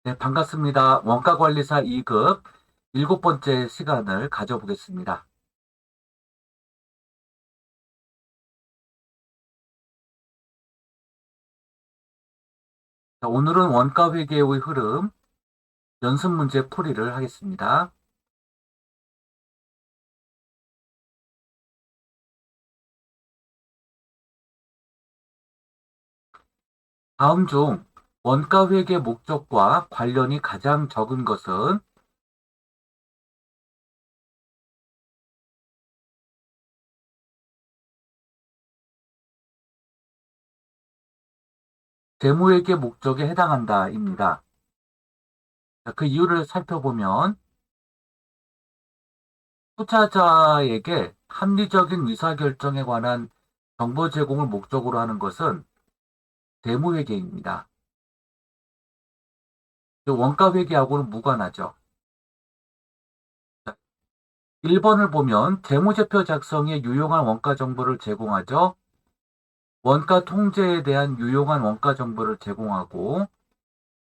네, 반갑습니다. 원가관리사 2급 7번째 시간을 가져보겠습니다. 자, 오늘은 원가회계의 흐름, 연습 문제 풀이를 하겠습니다. 다음 중 원가회계 목적과 관련이 가장 적은 것은 재무회계 목적에 해당한다입니다. 자, 그 이유를 살펴보면 투자자에게 합리적인 의사결정에 관한 정보 제공을 목적으로 하는 것은 재무회계입니다. 원가회계하고는 무관하죠. 1번을 보면 재무제표 작성에 유용한 원가 정보를 제공하죠. 원가 통제에 대한 유용한 원가 정보를 제공하고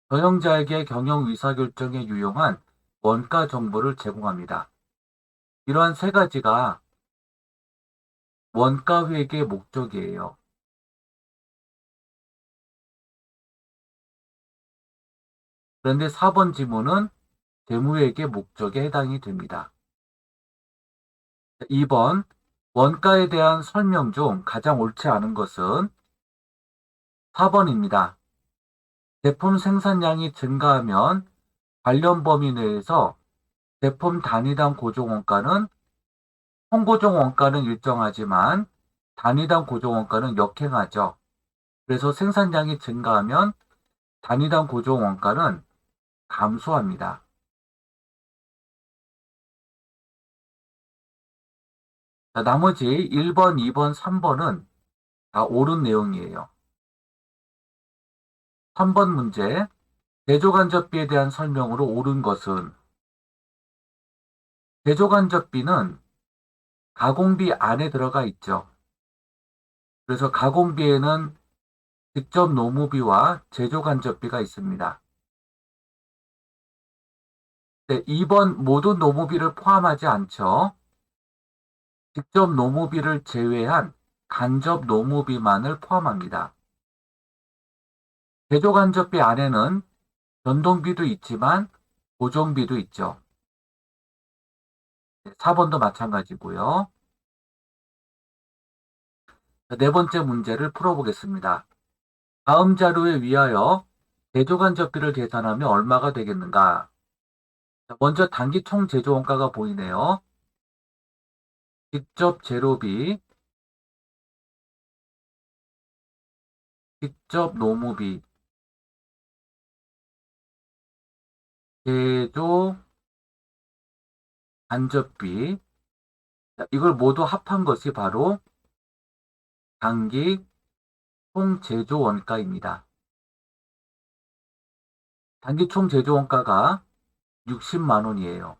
경영자에게 경영 의사결정에 유용한 원가 정보를 제공합니다. 이러한 세 가지가 원가회계 목적이에요. 그런데 4번 지문은 재무회계 목적에 해당이 됩니다. 2번 원가에 대한 설명 중 가장 옳지 않은 것은 4번입니다. 제품 생산량이 증가하면 관련 범위 내에서 제품 단위당 고정원가는 총고정원가는 일정하지만 단위당 고정원가는 역행하죠. 그래서 생산량이 증가하면 단위당 고정원가는 감소합니다. 자, 나머지 1번, 2번, 3번은 다 옳은 내용이에요. 3번 문제, 대조간접비에 대한 설명으로 옳은 것은 대조간접비는 가공비 안에 들어가 있죠. 그래서 가공비에는 직접 노무비와 제조간접비가 있습니다. 네, 2번 모든 노무비를 포함하지 않죠. 직접 노무비를 제외한 간접 노무비만을 포함합니다. 제조간접비 안에는 변동비도 있지만 고정비도 있죠. 4번도 마찬가지고요. 네 번째 문제를 풀어보겠습니다. 다음 자료에 위하여 제조간접비를 계산하면 얼마가 되겠는가? 먼저 단기 총 제조원가가 보이네요. 직접 재료비, 직접 노무비, 제조 간접비, 이걸 모두 합한 것이 바로 단기 총 제조 원가입니다. 단기 총 제조 원가가 60만 원이에요.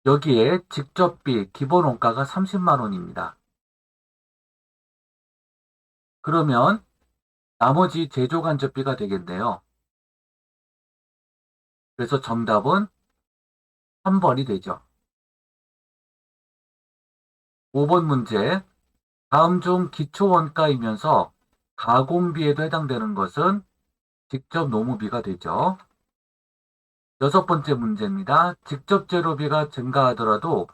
여기에 직접비 기본 원가가 30만 원입니다. 그러면 나머지 제조 간접비가 되겠네요. 그래서 정답은 3번이 되죠. 5번 문제. 다음 중 기초 원가이면서 가공비에도 해당되는 것은 직접 노무비가 되죠. 6번째 문제입니다. 직접 재료비가 증가하더라도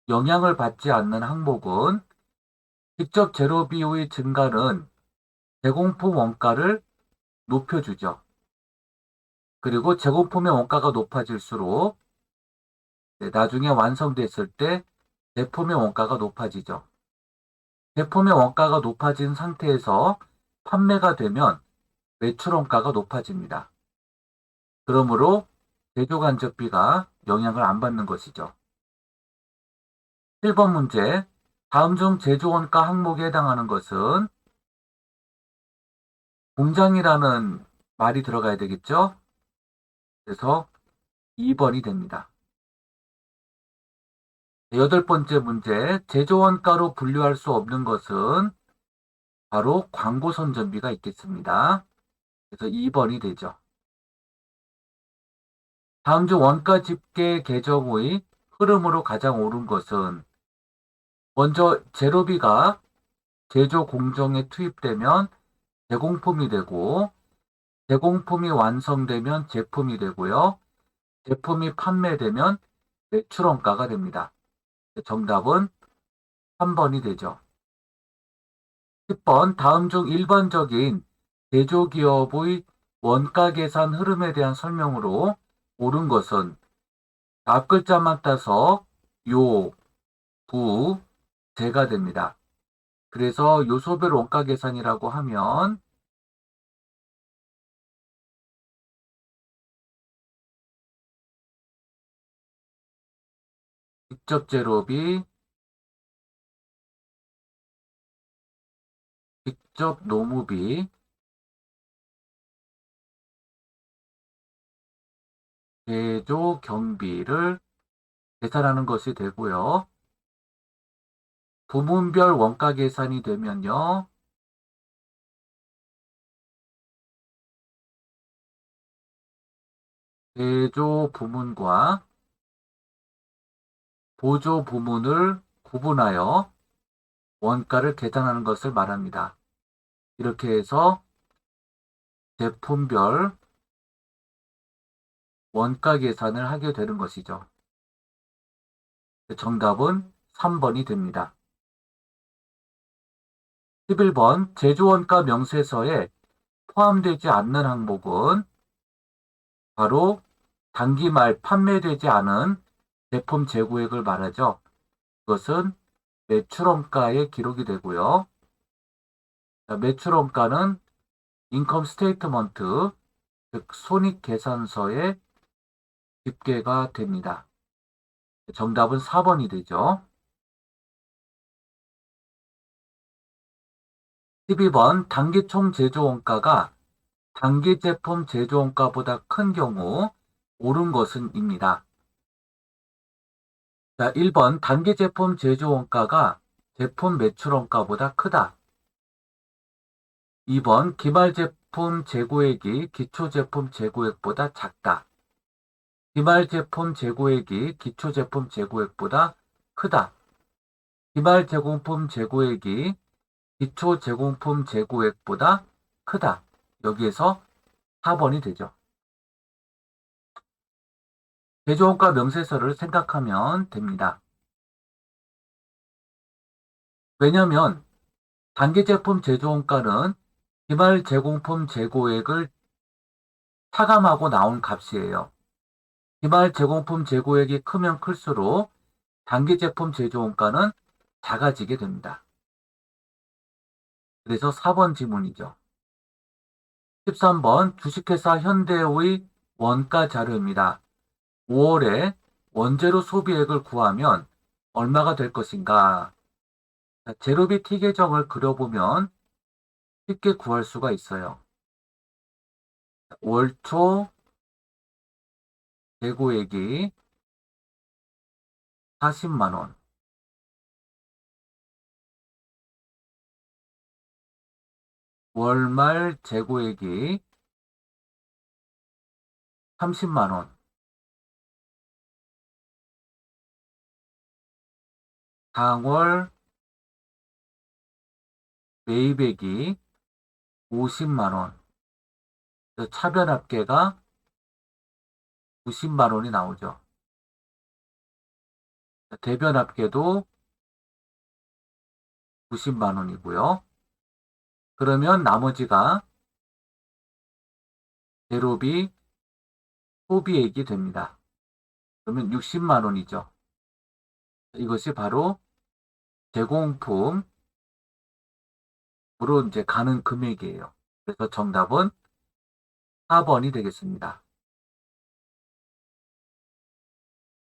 영향을 받지 않는 항목은 직접 재료비의 증가는 제공품 원가를 높여주죠. 그리고 제공품의 원가가 높아질수록 나중에 완성됐을 때 제품의 원가가 높아지죠. 제품의 원가가 높아진 상태에서 판매가 되면 매출 원가가 높아집니다. 그러므로 제조 간접비가 영향을 안 받는 것이죠. 1번 문제. 다음 중 제조 원가 항목에 해당하는 것은 공장이라는 말이 들어가야 되겠죠? 그래서 2번이 됩니다. 8번째 문제. 제조 원가로 분류할 수 없는 것은 바로 광고 선전비가 있겠습니다. 그래서 2번이 되죠. 다음 중 원가 집계 계정 후의 흐름으로 가장 옳은 것은 먼저 재료비가 제조 공정에 투입되면 제공품이 되고 제공품이 완성되면 제품이 되고요. 제품이 판매되면 매출 원가가 됩니다. 정답은 3번이 되죠. 10번 다음 중 일반적인 제조기업의 원가 계산 흐름에 대한 설명으로 옳은 것은 앞글자만 따서 요, 부, 제가 됩니다. 그래서 요소별 원가 계산이라고 하면 직접 재료비, 직접 노무비, 제조 경비를 계산하는 것이 되고요. 부문별 원가 계산이 되면요. 제조 부문과 보조 부문을 구분하여 원가를 계산하는 것을 말합니다. 이렇게 해서 제품별 원가 계산을 하게 되는 것이죠. 정답은 3번이 됩니다. 11번 제조원가 명세서에 포함되지 않는 항목은 바로 단기 말 판매되지 않은 제품 재고액을 말하죠. 그것은 매출원가에 기록이 되고요. 매출원가는 인컴 스테이트먼트, 즉 손익계산서에 집계가 됩니다. 정답은 4번이 되죠. 12번 단기총 제조원가가 단기 제품 제조원가보다 큰 경우 옳은 것은입니다. 자, 1번 단기 제품 제조원가가 제품 매출원가보다 크다. 2번 기말 제품 재고액이 기초 제품 재고액보다 작다. 기말 제품 재고액이 기초 제품 재고액보다 크다. 기말 제공품 재고액이 기초 제공품 재고액보다 크다. 여기에서 4번이 되죠. 제조원가 명세서를 생각하면 됩니다. 왜냐하면 단기 제품 제조원가는 기말 제공품 재고액을 차감하고 나온 값이에요. 기말 제공품 재고액이 크면 클수록 단기 제품 제조원가는 작아지게 됩니다. 그래서 4번 지문이죠. 13번 주식회사 현대의 원가 자료입니다. 5월에 원재료 소비액을 구하면 얼마가 될 것인가? 재료비 T 계정을 그려보면 쉽게 구할 수가 있어요. 월초 재고액이 40만 원. 월말 재고액이 30만 원. 당월 매입액이 50만 원. 차변 합계가 90만 원이 나오죠. 대변 합계도 90만 원이고요. 그러면 나머지가 재료비, 소비액이 됩니다. 그러면 60만 원이죠. 이것이 바로 제공품으로 이제 가는 금액이에요. 그래서 정답은 4번이 되겠습니다.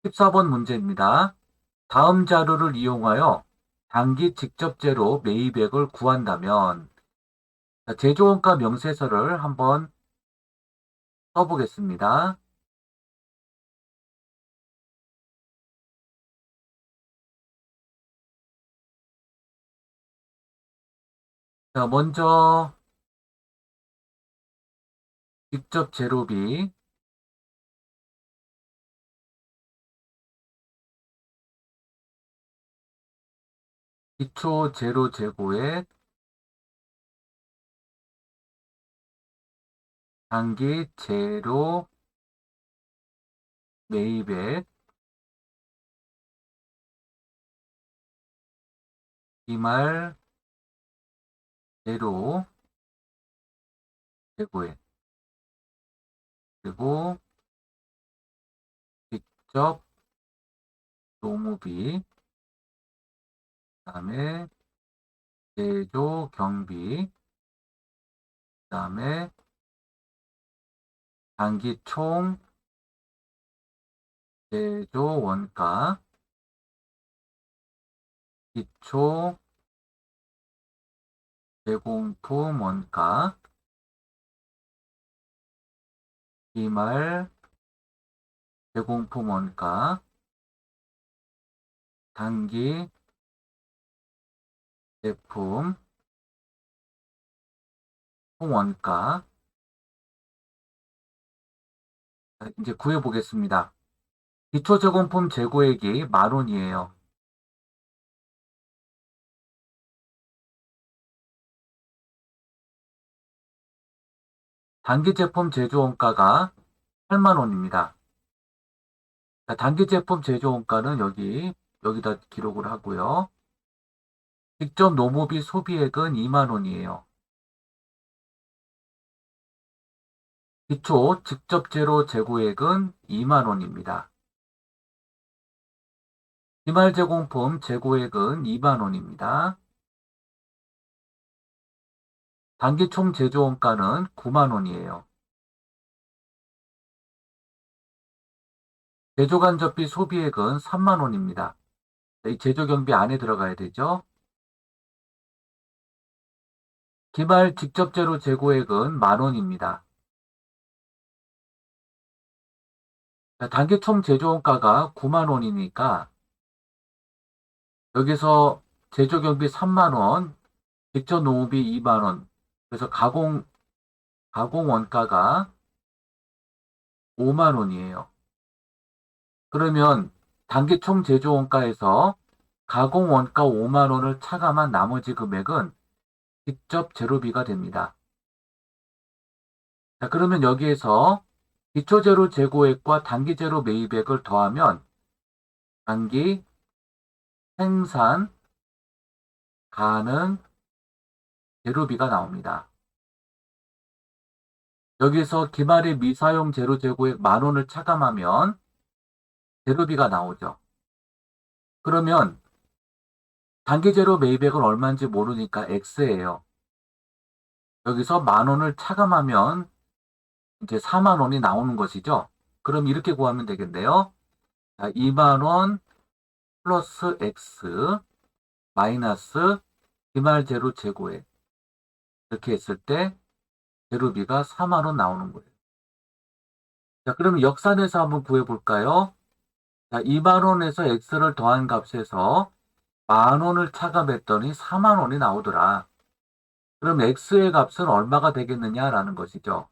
14번 문제입니다. 다음 자료를 이용하여 단기 직접제로 매입액을 구한다면 제조원가 명세서를 한번 써보겠습니다. 자, 먼저 직접 제로비 기초 제로 재고액 단기 제로 매입액 기말 제로 재고액 그리고 직접 노무비 그다음에 제조 경비 그다음에 단기 총 제조 원가 기초 제공품 원가 기말 제공품 원가 단기 제품 원가 이제 구해 보겠습니다. 기초 제공품 재고액이 10,000원이에요. 단기 제품 제조 원가가 80,000원입니다. 단기 제품 제조 원가는 여기다 기록을 하고요. 직접 노무비 소비액은 20,000원이에요. 기초 직접 제로 재고액은 20,000원입니다. 기말 제공품 재고액은 20,000원입니다. 단기 총 제조 원가는 90,000원이에요. 제조간접비 소비액은 30,000원입니다. 이 제조경비 안에 들어가야 되죠. 기말 직접제로 재고액은 10,000원입니다. 단기 총 제조원가가 90,000원이니까 여기서 제조경비 30,000원, 직접 노무비 20,000원, 그래서 가공 원가가 50,000원이에요. 그러면 단기 총 제조원가에서 가공 원가 50,000원을 차감한 나머지 금액은 직접 제로비가 됩니다. 자, 그러면 여기에서 기초제로 재고액과 단기제로 매입액을 더하면 단기 생산 가능 제로비가 나옵니다. 여기서 기말의 미사용 제로 재고액 10,000원을 차감하면 제로비가 나오죠. 그러면 단기제로 매입액은 얼마인지 모르니까 X예요. 여기서 10,000원을 차감하면 이제 40,000원이 나오는 것이죠. 그럼 이렇게 구하면 되겠네요. 자, 20,000원 플러스 X 마이너스 기말 제로 재고액 이렇게 했을 때 제로비가 40,000원 나오는 거예요. 자, 그럼 역산해서 한번 구해볼까요? 자, 20,000원에서 X를 더한 값에서 10,000원을 차감했더니 40,000원이 나오더라. 그럼 X의 값은 얼마가 되겠느냐라는 것이죠.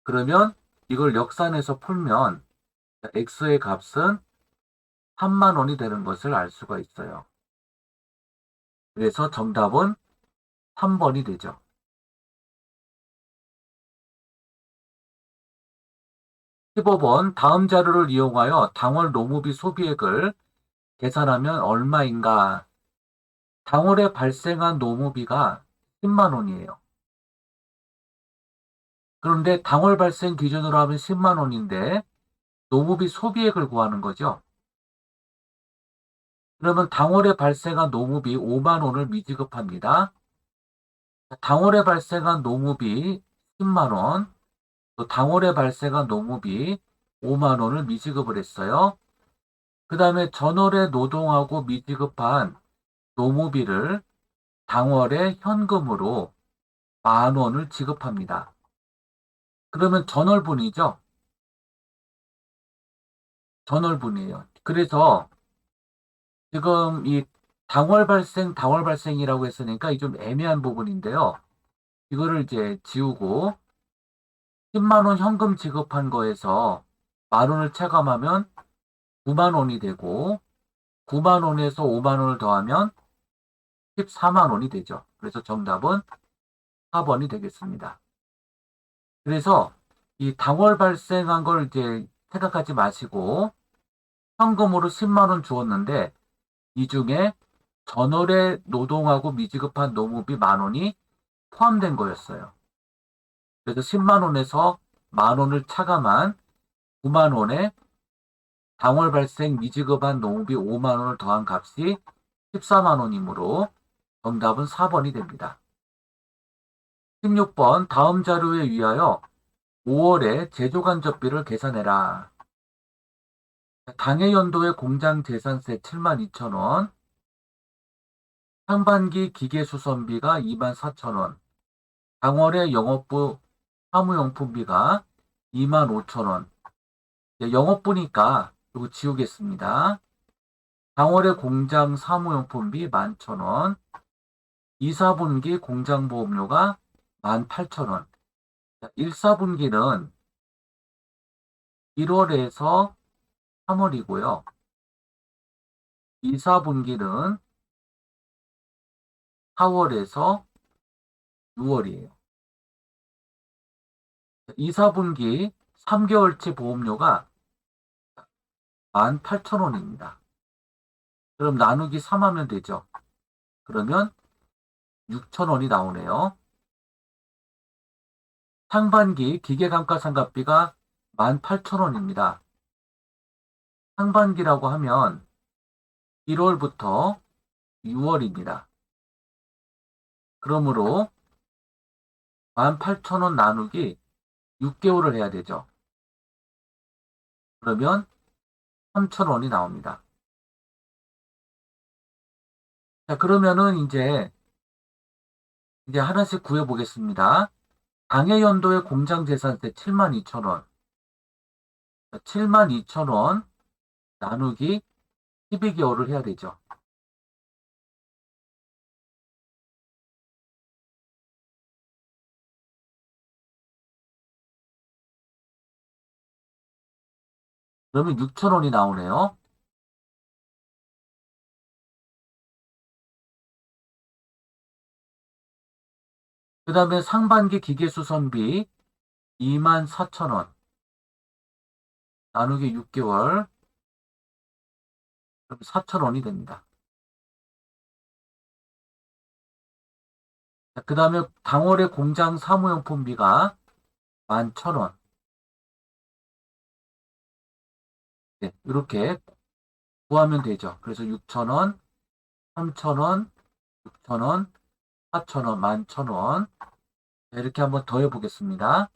그러면 이걸 역산해서 풀면 X의 값은 30,000원이 되는 것을 알 수가 있어요. 그래서 정답은 3번이 되죠. 15번 다음 자료를 이용하여 당월 노무비 소비액을 계산하면 얼마인가? 당월에 발생한 노무비가 10만 원이에요. 그런데 당월 발생 기준으로 하면 10만 원인데 노무비 소비액을 구하는 거죠. 그러면 당월에 발생한 노무비 5만 원을 미지급합니다. 당월에 발생한 노무비 10만 원, 또 당월에 발생한 노무비 5만 원을 미지급을 했어요. 그 다음에 전월에 노동하고 미지급한 노무비를 당월에 현금으로 만 원을 지급합니다. 그러면 전월분이죠. 전월분이에요. 그래서 지금 이 당월 발생이라고 했으니까 이 좀 애매한 부분인데요. 이거를 이제 지우고 10만 원 현금 지급한 거에서 만 원을 차감하면 9만 원이 되고 9만 원에서 5만 원을 더하면 14만 원이 되죠. 그래서 정답은 4번이 되겠습니다. 그래서 이 당월 발생한 걸 이제 생각하지 마시고 현금으로 10만 원 주었는데 이 중에 전월에 노동하고 미지급한 노무비 만 원이 포함된 거였어요. 그래서 10만 원에서 만 원을 차감한 9만 원에 당월 발생 미지급한 노무비 5만 원을 더한 값이 14만 원이므로 정답은 4번이 됩니다. 16번 다음 자료에 의하여 5월에 제조간접비를 계산해라. 당해 연도의 공장 재산세 72,000원, 상반기 기계수선비가 24,000원, 당월에 영업부 사무용품비가 25,000원. 영업부니까 이거 지우겠습니다. 당월에 공장 사무용품비 11,000원, 2, 4분기 공장보험료가 18,000원. 1, 4분기는 1월에서 3월이고요. 2, 4분기는 4월에서 6월이에요. 2, 4분기 3개월치 보험료가 18,000원입니다. 그럼 나누기 3 하면 되죠. 그러면 6,000원이 나오네요. 상반기 기계감가상각비가 18,000원입니다. 상반기라고 하면 1월부터 6월입니다. 그러므로 18,000원 나누기 6개월을 해야 되죠. 그러면 3,000원이 나옵니다. 자, 그러면은 이제 하나씩 구해보겠습니다. 당해 연도의 공장 재산세 72,000원. 72,000원 나누기 12개월을 해야 되죠. 그러면 6,000원이 나오네요. 그 다음에 상반기 기계수선비 24,000원 나누기 6개월 그럼 4,000원이 됩니다. 그 다음에 당월에 공장 사무용품비가 11,000원. 네, 이렇게 구하면 되죠. 그래서 6,000원, 3,000원, 6,000원, 4,000원, 11,000원. 이렇게 한번 더해 보겠습니다.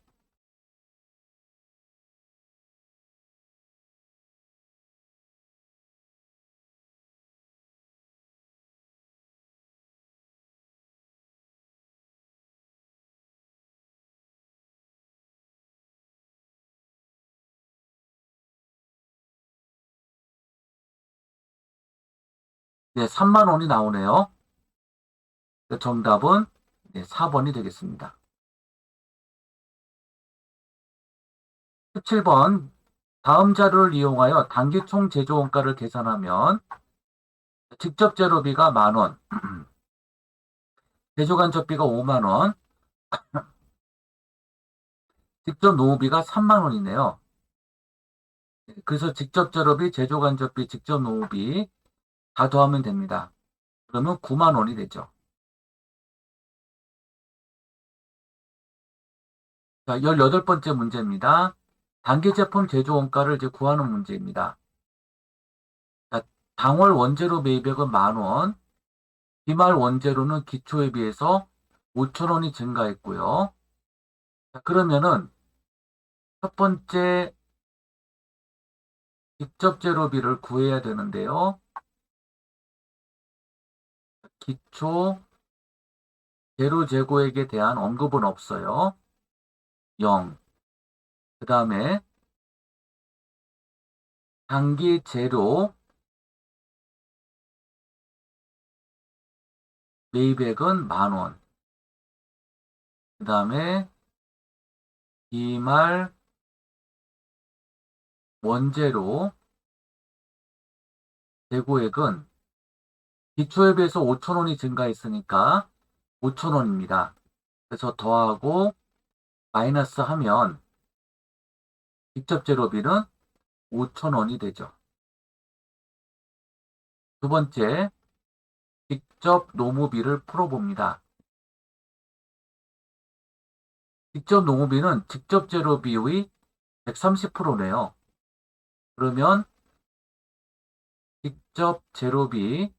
네, 3만 원이 나오네요. 정답은 4번이 되겠습니다. 17번 다음 자료를 이용하여 단기 총 제조 원가를 계산하면 직접 재료비가 만 원, 제조 간접비가 5만 원, 직접 노무비가 3만 원이네요. 그래서 직접 재료비, 제조 간접비, 직접 노무비 다 더하면 됩니다. 그러면 9만 원이 되죠. 자, 18번째 문제입니다. 단기 제품 제조 원가를 이제 구하는 문제입니다. 자, 당월 원재료 매입액은 10,000원, 기말 원재료는 기초에 비해서 5,000원이 증가했고요. 자, 그러면은 첫 번째 직접 재료비를 구해야 되는데요. 기초 재료 재고액에 대한 언급은 없어요. 0. 그 다음에 단기 재료 매입액은 10,000원. 그 다음에 기말 원재료 재고액은 기초에 비해서 5,000원이 증가했으니까 5,000원입니다. 그래서 더하고 마이너스 하면 직접 재료비는 5,000원이 되죠. 두 번째, 직접 노무비를 풀어봅니다. 직접 노무비는 직접 재료비의 130%네요. 그러면 직접 재료비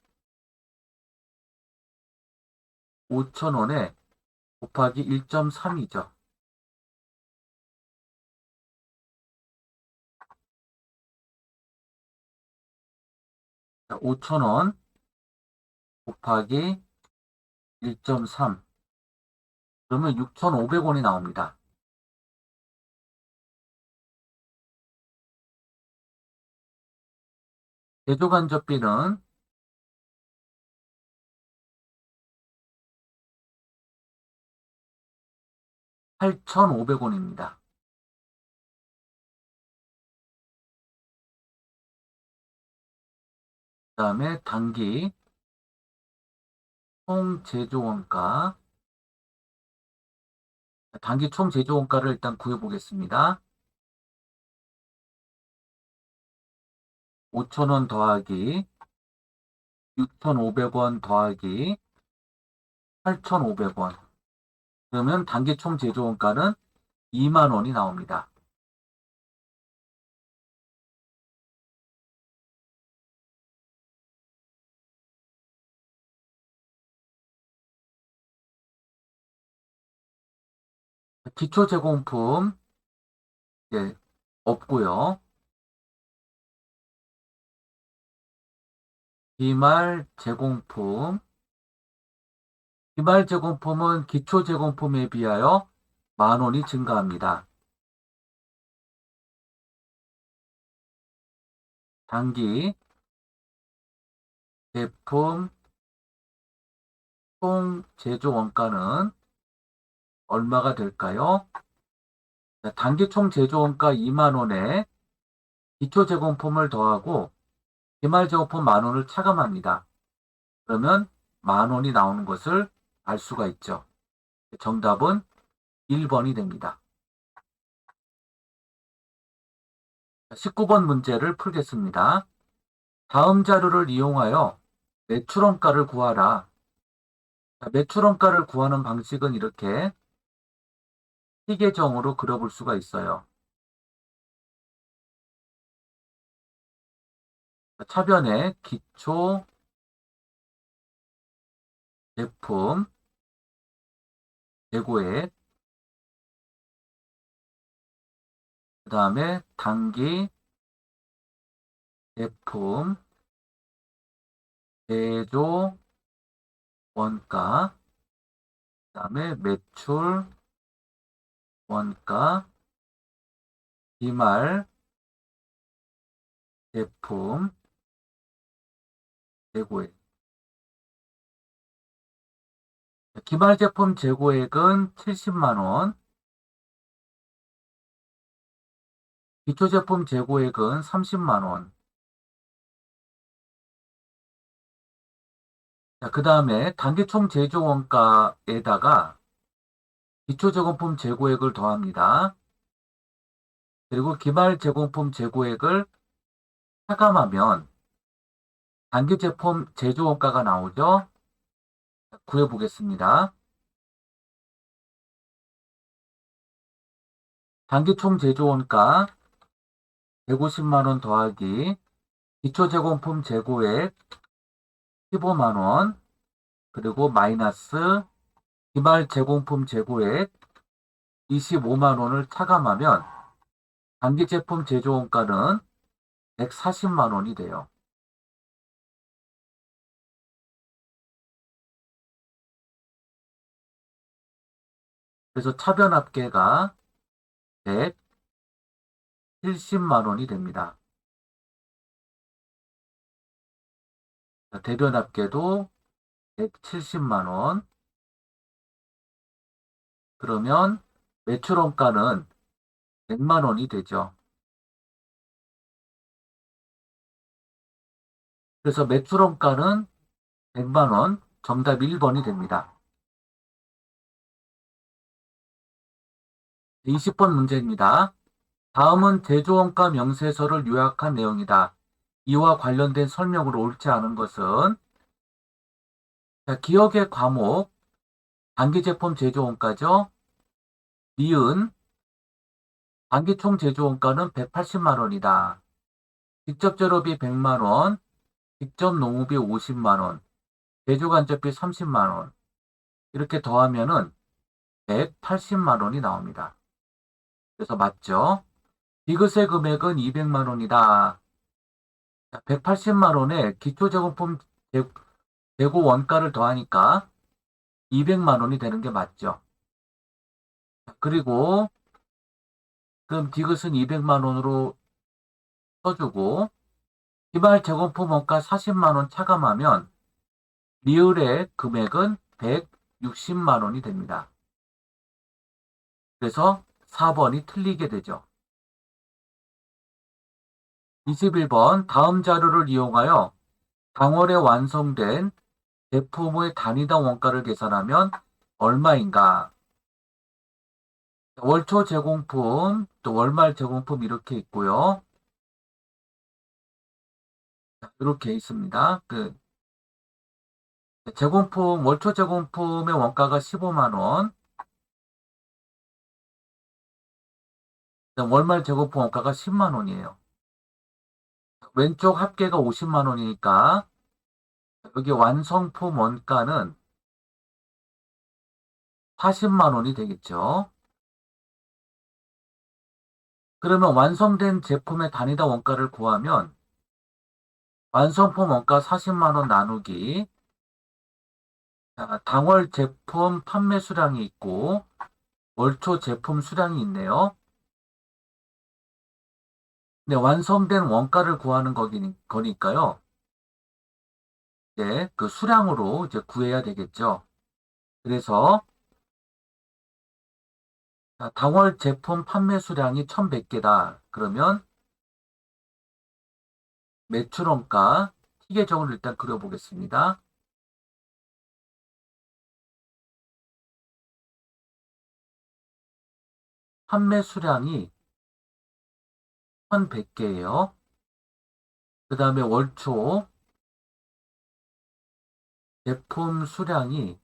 5,000원에 곱하기 1.3이죠. 5,000원 곱하기 1.3. 그러면 6,500원이 나옵니다. 제조간접비는 8,500원입니다. 그 다음에 단기 총 제조원가, 단기 총 제조원가를 일단 구해보겠습니다. 5,000원 더하기 6,500원 더하기 8,500원. 그러면 단기 총 제조원가는 20,000원이 나옵니다. 기초 제공품 예, 없고요. 기말 제공품. 기말 제공품은 기초 제공품에 비하여 10,000원이 증가합니다. 단기 제품 총 제조 원가는 얼마가 될까요? 단기 총 제조 원가 20,000원에 기초 제공품을 더하고 기말 제공품 10,000원을 차감합니다. 그러면 10,000원이 나오는 것을 알 수가 있죠. 정답은 1번이 됩니다. 19번 문제를 풀겠습니다. 다음 자료를 이용하여 매출원가를 구하라. 매출원가를 구하는 방식은 이렇게 시계정으로 그려볼 수가 있어요. 차변에 기초 제품 재고액, 그 다음에 단기 제품 제조 원가, 그 다음에 매출 원가, 기말 제품 재고액. 기말 제품 재고액은 70만원, 기초 제품 재고액은 30만원. 그 다음에 단기 총 제조 원가에다가 기초 제공품 재고액을 더합니다. 그리고 기말 제공품 재고액을 차감하면 단기 제품 제조 원가가 나오죠. 구해보겠습니다. 단기 총 제조 원가 150만 원 더하기 기초제공품 재고액 15만 원, 그리고 마이너스 기말 제공품 재고액 25만 원을 차감하면 단기 제품 제조 원가는 140만 원이 돼요. 그래서 차변 합계가 170만 원이 됩니다. 대변 합계도 170만 원. 그러면 매출 원가는 100만 원이 되죠. 그래서 매출 원가는 100만 원, 정답 1번이 됩니다. 20번 문제입니다. 다음은 제조원가 명세서를 요약한 내용이다. 이와 관련된 설명으로 옳지 않은 것은 자, 기억의 과목, 단기제품 제조원가죠. 니은, 단기총 제조원가는 180만 원이다. 직접 재료비 100만 원, 직접 농업비 50만 원, 제조간접비 30만 원. 이렇게 더하면은 180만 원이 나옵니다. 그래서 맞죠? 디귿의 금액은 200만 원이다. 180만 원에 기초제공품 재고 원가를 더하니까 200만 원이 되는 게 맞죠. 그리고 그럼 디귿은 200만 원으로 써주고 기말 제공품 원가 40만 원 차감하면 리을의 금액은 160만 원이 됩니다. 그래서 4번이 틀리게 되죠. 21번 다음 자료를 이용하여 당월에 완성된 제품의 단위당 원가를 계산하면 얼마인가? 월초 제공품, 또 월말 제공품 이렇게 있고요. 이렇게 있습니다. 제공품, 월초 제공품의 원가가 15만 원, 월말 제공품 원가가 10만 원이에요. 왼쪽 합계가 50만 원이니까 여기 완성품 원가는 40만 원이 되겠죠. 그러면 완성된 제품의 단위당 원가를 구하면 완성품 원가 40만 원 나누기 당월 제품 판매 수량이 있고 월초 제품 수량이 있네요. 네, 완성된 원가를 구하는 거니까요. 네, 그 수량으로 이제 구해야 되겠죠. 그래서 당월 제품 판매 수량이 1100개다. 그러면 매출 원가 T 계정을 일단 그려보겠습니다. 판매 수량이 1100개예요. 그 다음에 월초 제품 수량이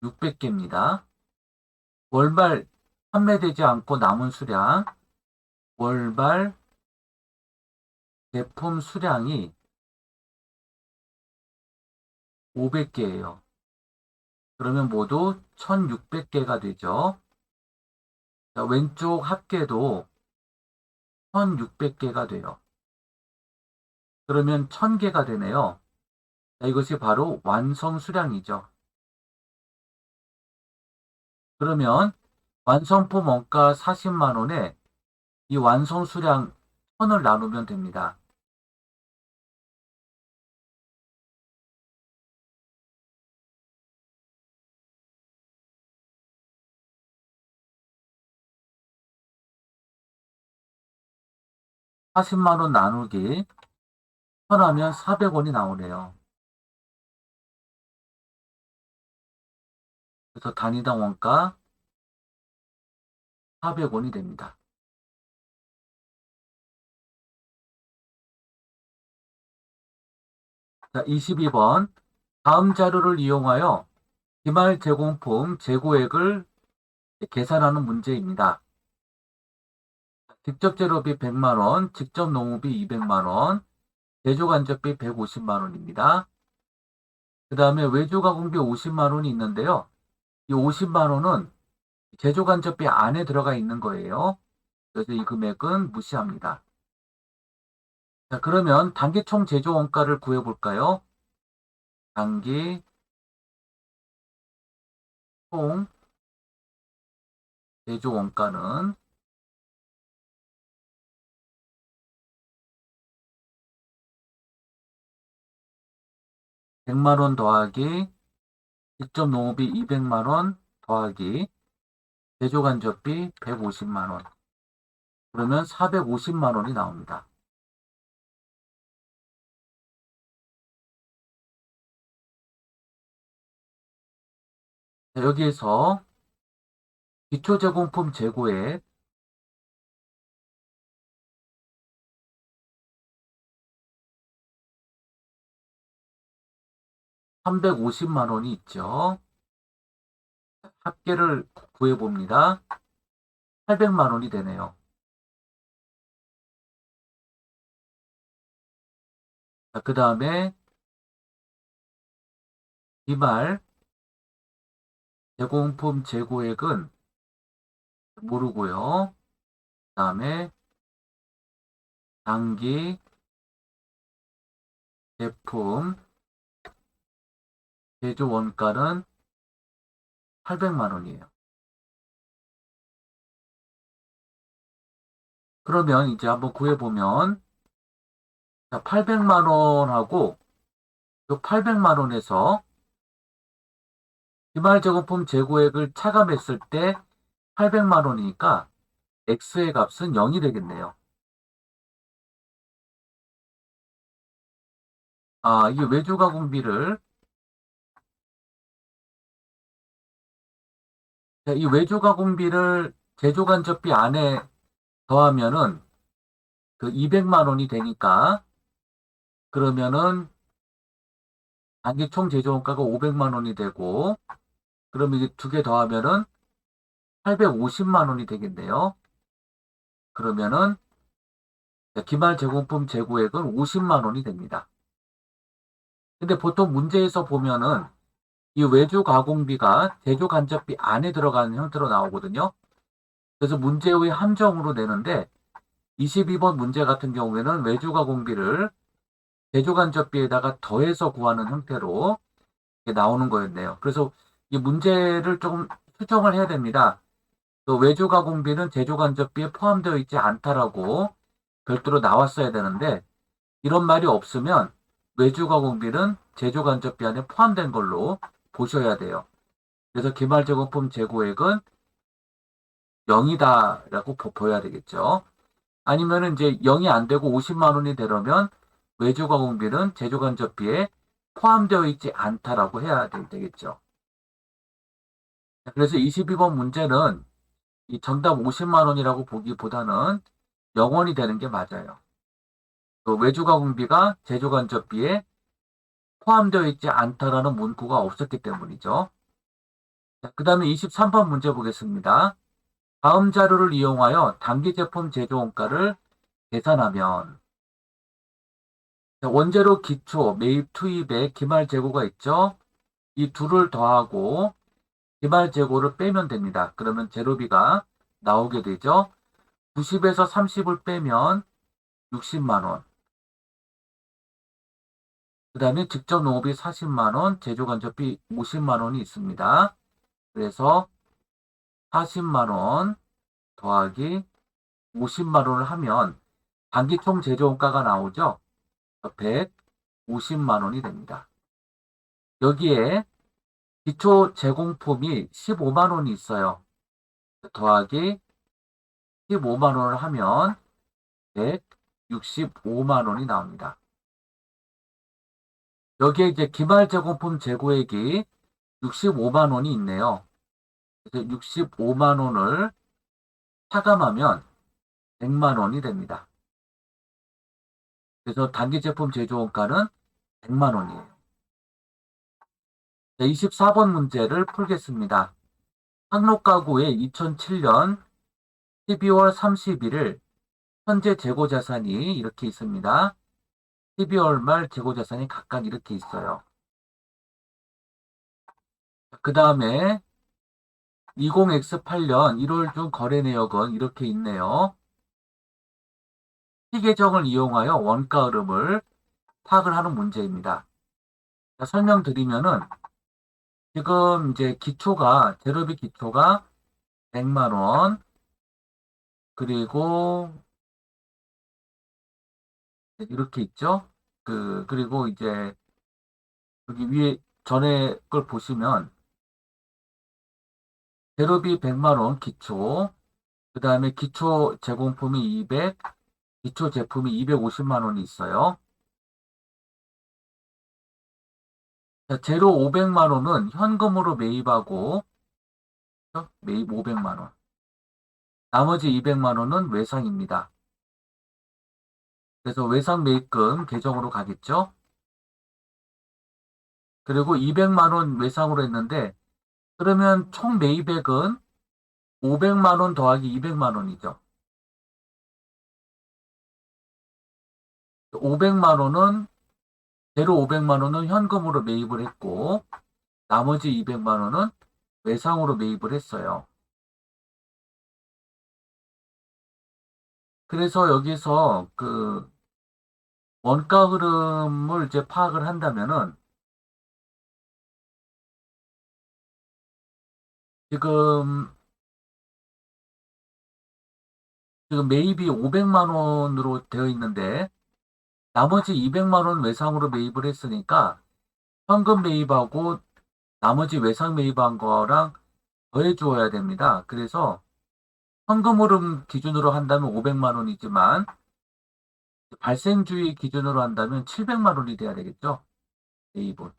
600개입니다. 월말 판매되지 않고 남은 수량, 월말 제품 수량이 500개예요. 그러면 모두 1600개가 되죠. 자, 왼쪽 합계도 1600개가 돼요. 그러면 1000개가 되네요. 자, 이것이 바로 완성 수량이죠. 그러면 완성품 원가 40만 원에 이 완성 수량 1000을 나누면 됩니다. (40만 원) 나누기 1000 하면 400원이 나오네요. 그래서 단위당 원가 400원이 됩니다. 자, 22번. 다음 자료를 이용하여 기말 제공품 재고액을 계산하는 문제입니다. 직접 재료비 100만원, 직접 농우비 200만원, 제조간접비 150만원입니다. 그 다음에 외주가공비 50만원이 있는데요. 이 50만원은 제조간접비 안에 들어가 있는 거예요. 그래서 이 금액은 무시합니다. 자, 그러면 단기 총 제조 원가를 구해볼까요? 단기 총 제조 원가는 100만원 더하기 직접 농업비 200만원 더하기 제조간접비 150만원. 그러면 450만원이 나옵니다. 자, 여기에서 기초제공품 재고액 350만원이 있죠. 합계를 구해봅니다. 800만원이 되네요. 그 다음에 기말 제공품 재고액은 모르고요. 그 다음에 단기 제품 제조 원가는 800만원이에요. 그러면 이제 한번 구해보면 800만원하고 이 800만원에서 기말제공품 재고액을 차감했을 때 800만원이니까 X의 값은 0이 되겠네요. 이게 외주가공비를 이 외주가공비를 제조간접비 안에 더하면은 그 200만원이 되니까 그러면은 단기 총 제조원가가 500만원이 되고 그러면 이게 두 개 더하면은 850만원이 되겠네요. 그러면은 기말 제공품 재고액은 50만원이 됩니다. 근데 보통 문제에서 보면은 이 외주 가공비가 제조 간접비 안에 들어가는 형태로 나오거든요. 그래서 문제의 함정으로 내는데 22번 문제 같은 경우에는 외주 가공비를 제조 간접비에다가 더해서 구하는 형태로 나오는 거였네요. 그래서 이 문제를 조금 수정을 해야 됩니다. 또 외주 가공비는 제조 간접비에 포함되어 있지 않다라고 별도로 나왔어야 되는데 이런 말이 없으면 외주 가공비는 제조 간접비 안에 포함된 걸로 보셔야 돼요. 그래서 기말제공품 재고액은 0이다라고 보여야 되겠죠. 아니면은 이제 0이 안 되고 50만 원이 되려면 외주 가공비는 제조 간접비에 포함되어 있지 않다라고 해야 되겠죠. 그래서 22번 문제는 이 정답 50만 원이라고 보기보다는 0원이 되는 게 맞아요. 그 외주 가공비가 제조 간접비에 포함되어 있지 않다라는 문구가 없었기 때문이죠. 그 다음에 23번 문제 보겠습니다. 다음 자료를 이용하여 단기 제품 제조 원가를 계산하면 원재료 기초, 매입, 투입에 기말 재고가 있죠. 이 둘을 더하고 기말 재고를 빼면 됩니다. 그러면 재료비가 나오게 되죠. 90에서 30을 빼면 60만 원. 그 다음에 직접 농업비 40만 원, 제조간접비 50만 원이 있습니다. 그래서 40만 원 더하기 50만 원을 하면 단기 총 제조원가가 나오죠. 150만 원이 됩니다. 여기에 기초 제공품이 15만 원이 있어요. 더하기 15만 원을 하면 165만 원이 나옵니다. 여기에 이제 기말 제공품 재고액이 65만 원이 있네요. 그래서 65만 원을 차감하면 100만 원이 됩니다. 그래서 단기 제품 제조원가는 100만 원이에요. 24번 문제를 풀겠습니다. 상록가구의 2007년 12월 31일 현재 재고자산이 이렇게 있습니다. 12월 말 재고자산이 각각 이렇게 있어요. 그 다음에 20X8년 1월 중 거래 내역은 이렇게 있네요. 시계정을 이용하여 원가 흐름을 파악을 하는 문제입니다. 자, 설명드리면은 지금 이제 재료비 기초가 100만 원, 그리고 이렇게 있죠. 그리고 이제 여기 위에 전에 걸 보시면 재료비 100만 원 기초, 그 다음에 기초 제공품이 200, 기초 제품이 250만 원이 있어요. 자, 재료 500만 원은 현금으로 매입하고, 매입 500만 원. 나머지 200만 원은 외상입니다. 그래서 외상 매입금 계정으로 가겠죠. 그리고 200만 원 외상으로 했는데, 그러면 총 매입액은 500만 원 더하기 200만 원이죠. 500만 원은, 재료 500만 원은 현금으로 매입을 했고, 나머지 200만 원은 외상으로 매입을 했어요. 그래서 여기서 원가 흐름을 이제 파악을 한다면은 지금 매입이 500만 원으로 되어 있는데 나머지 200만 원 외상으로 매입을 했으니까 현금 매입하고 나머지 외상 매입한 거랑 더해 주어야 됩니다. 그래서 현금 흐름 기준으로 한다면 500만 원이지만 발생주의 기준으로 한다면 700만 원이 돼야 되겠죠. 매입은.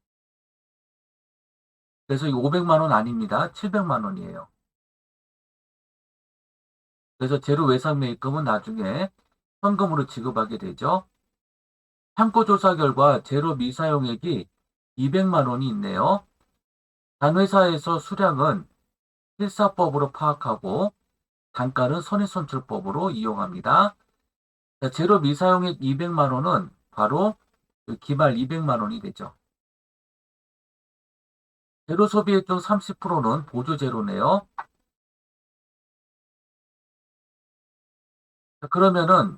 그래서 이 500만 원 아닙니다. 700만 원이에요. 그래서 재료 외상 매입금은 나중에 현금으로 지급하게 되죠. 참고조사 결과 재료 미사용액이 200만 원이 있네요. 단회사에서 수량은 필사법으로 파악하고 단가는 선입선출법으로 이용합니다. 자, 재료 미사용액 200만 원은 바로 그 기말 200만 원이 되죠. 재료 소비액 중 30%는 보조재료네요. 자, 그러면은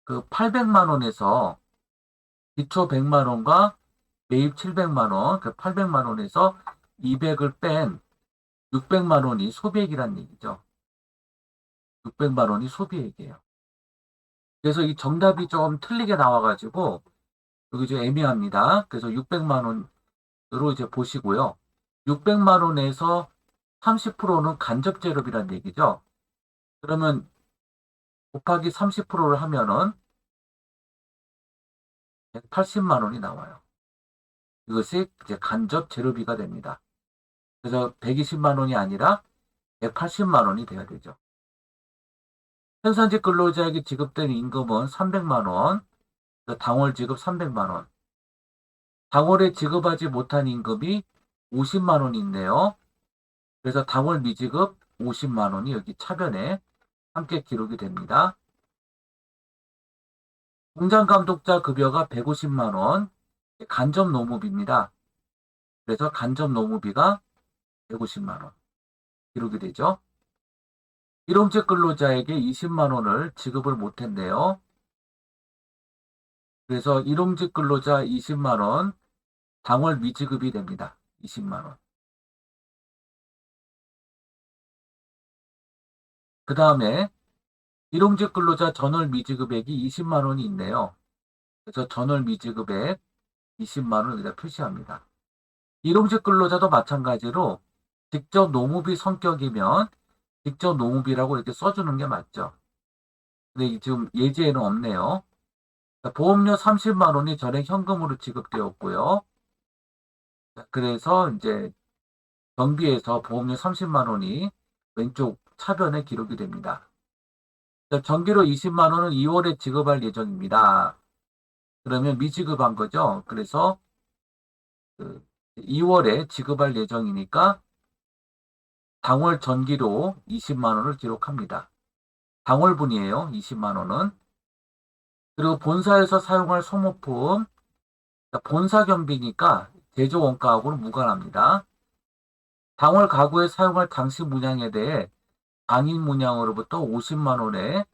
그 800만 원에서 기초 100만 원과 매입 700만 원, 그 800만 원에서 200을 뺀 600만 원이 소비액이란 얘기죠. 600만 원이 소비액이에요. 그래서 이 정답이 좀 틀리게 나와가지고 여기 좀 애매합니다. 그래서 600만 원으로 이제 보시고요. 600만 원에서 30%는 간접재료비란 얘기죠. 그러면 곱하기 30%를 하면은 180만 원이 나와요. 이것이 이제 간접 재료비가 됩니다. 그래서 120만 원이 아니라 180만 원이 돼야 되죠. 생산직 근로자에게 지급된 임금은 300만 원, 당월 지급 300만 원. 당월에 지급하지 못한 임금이 50만 원이 있네요. 그래서 당월 미지급 50만 원이 여기 차변에 함께 기록이 됩니다. 공장 감독자 급여가 150만 원, 간접 노무비입니다. 그래서 간접 노무비가 150만 원 기록이 되죠. 일용직 근로자에게 20만 원을 지급을 못했네요. 그래서 일용직 근로자 20만 원, 당월 미지급이 됩니다. 20만 원. 그 다음에 일용직 근로자 전월 미지급액이 20만 원이 있네요. 그래서 전월 미지급액 20만 원을 여기다 표시합니다. 일용직 근로자도 마찬가지로 직접 노무비 성격이면 직접 노무비라고 이렇게 써주는 게 맞죠. 근데 지금 예제에는 없네요. 보험료 30만 원이 전액 현금으로 지급되었고요. 그래서 이제 경비에서 보험료 30만 원이 왼쪽 차변에 기록이 됩니다. 전기료 20만 원은 2월에 지급할 예정입니다. 그러면 미지급한 거죠. 그래서 2월에 지급할 예정이니까 당월 전기료 20만 원을 기록합니다. 당월분이에요. 20만 원은. 그리고 본사에서 사용할 소모품, 본사 경비니까 제조 원가하고는 무관합니다. 당월 가구에 사용할 당시 문양에 대해 당일 문양으로부터 50만 원에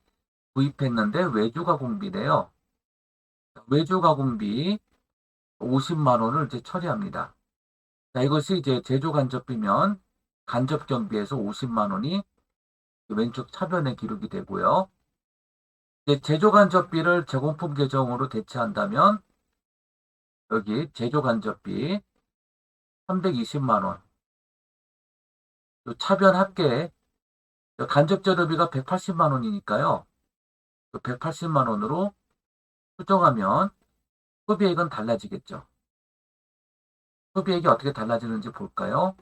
구입했는데 외주 가공비래요. 외주 가공비 50만 원을 이제 처리합니다. 자, 이것이 이제 제조 간접비면 간접 경비에서 50만 원이 왼쪽 차변에 기록이 되고요. 이제 제조 간접비를 제공품 계정으로 대체한다면 여기 제조 간접비 320만 원. 차변 합계 간접 재료비가 180만 원이니까요. 180만 원으로 수정하면 소비액은 달라지겠죠. 소비액이 어떻게 달라지는지 볼까요?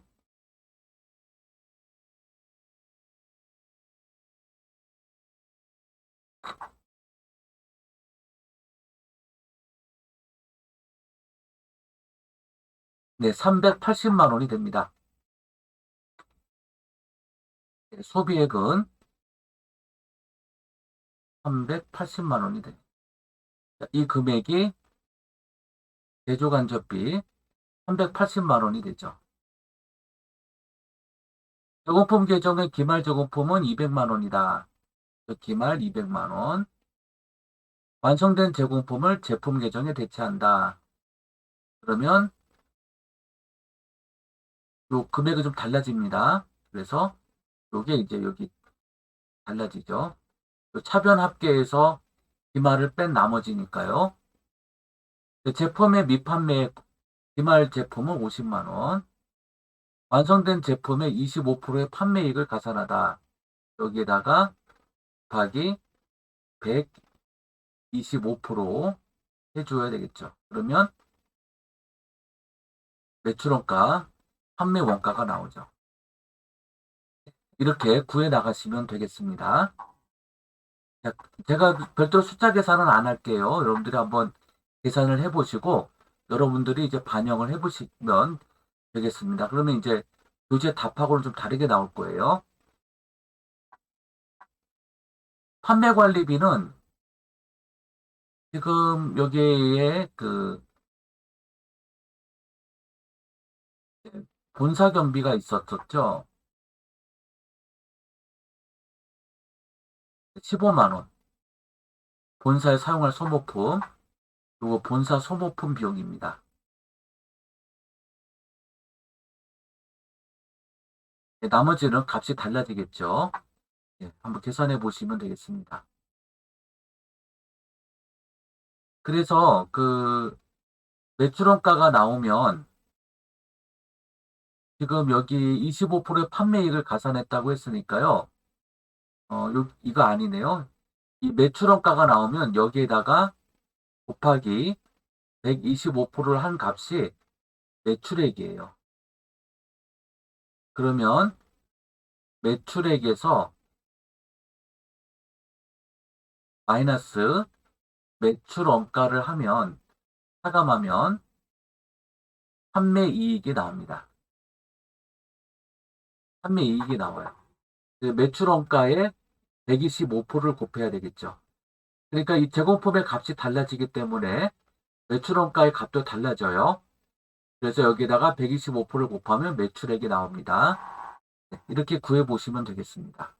네, 380만 원이 됩니다. 네, 소비액은 380만 원이 됩니다. 이 금액이 제조 간접비 380만 원이 되죠. 제공품 계정의 기말 제공품은 200만 원이다. 기말 200만 원. 완성된 제공품을 제품 계정에 대체한다. 그러면 요 금액이 좀 달라집니다. 그래서 요게 이제 여기 달라지죠. 차변 합계에서 기말을 뺀 나머지니까요. 제품의 미판매 기말 제품은 50만 원. 완성된 제품의 25%의 판매이익을 가산하다. 여기에다가 곱하기 125% 해줘야 되겠죠. 그러면 매출원가, 판매 원가가 나오죠. 이렇게 구해 나가시면 되겠습니다. 제가 별도로 숫자 계산은 안 할게요. 여러분들이 한번 계산을 해보시고 여러분들이 이제 반영을 해보시면 되겠습니다. 그러면 이제 교재 답하고는 좀 다르게 나올 거예요. 판매관리비는 지금 여기에 그 본사 경비가 있었었죠. 15만 원. 본사에 사용할 소모품, 그리고 본사 소모품 비용입니다. 나머지는 값이 달라지겠죠. 한번 계산해 보시면 되겠습니다. 그래서 그 매출원가가 나오면 지금 여기 25%의 판매이익을 가산했다고 했으니까요. 이거 아니네요. 이 매출원가가 나오면 여기에다가 곱하기 125%를 한 값이 매출액이에요. 그러면 매출액에서 마이너스 매출원가를 하면 차감하면 판매이익이 나옵니다. 판매이익이 나와요. 매출원가에 125%를 곱해야 되겠죠. 그러니까 이 제공품의 값이 달라지기 때문에 매출원가의 값도 달라져요. 그래서 여기다가 125%를 곱하면 매출액이 나옵니다. 이렇게 구해보시면 되겠습니다.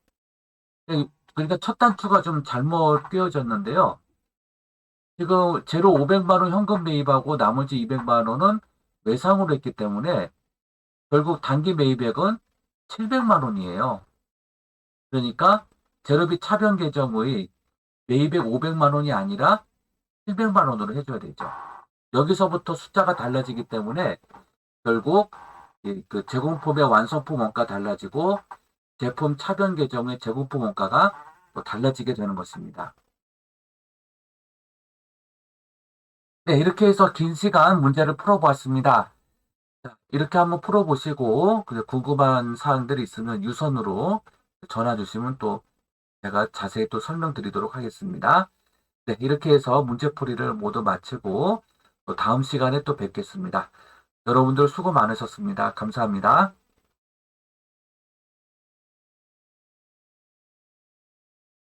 그러니까 첫 단추가 좀 잘못 끼워졌는데요. 지금 제로 500만 원 현금 매입하고 나머지 200만 원은 외상으로 했기 때문에 결국 단기 매입액은 700만 원이에요. 그러니까 제로비 차변 계정의 매입액 500만 원이 아니라 700만 원으로 해줘야 되죠. 여기서부터 숫자가 달라지기 때문에 결국 그 제공품의 완성품 원가 달라지고 제품 차변 계정의 제공품 원가가 또 달라지게 되는 것입니다. 네, 이렇게 해서 긴 시간 문제를 풀어보았습니다. 이렇게 한번 풀어보시고 궁금한 사항들이 있으면 유선으로 전화 주시면 또 제가 자세히 또 설명드리도록 하겠습니다. 네, 이렇게 해서 문제풀이를 모두 마치고 또 다음 시간에 또 뵙겠습니다. 여러분들 수고 많으셨습니다. 감사합니다.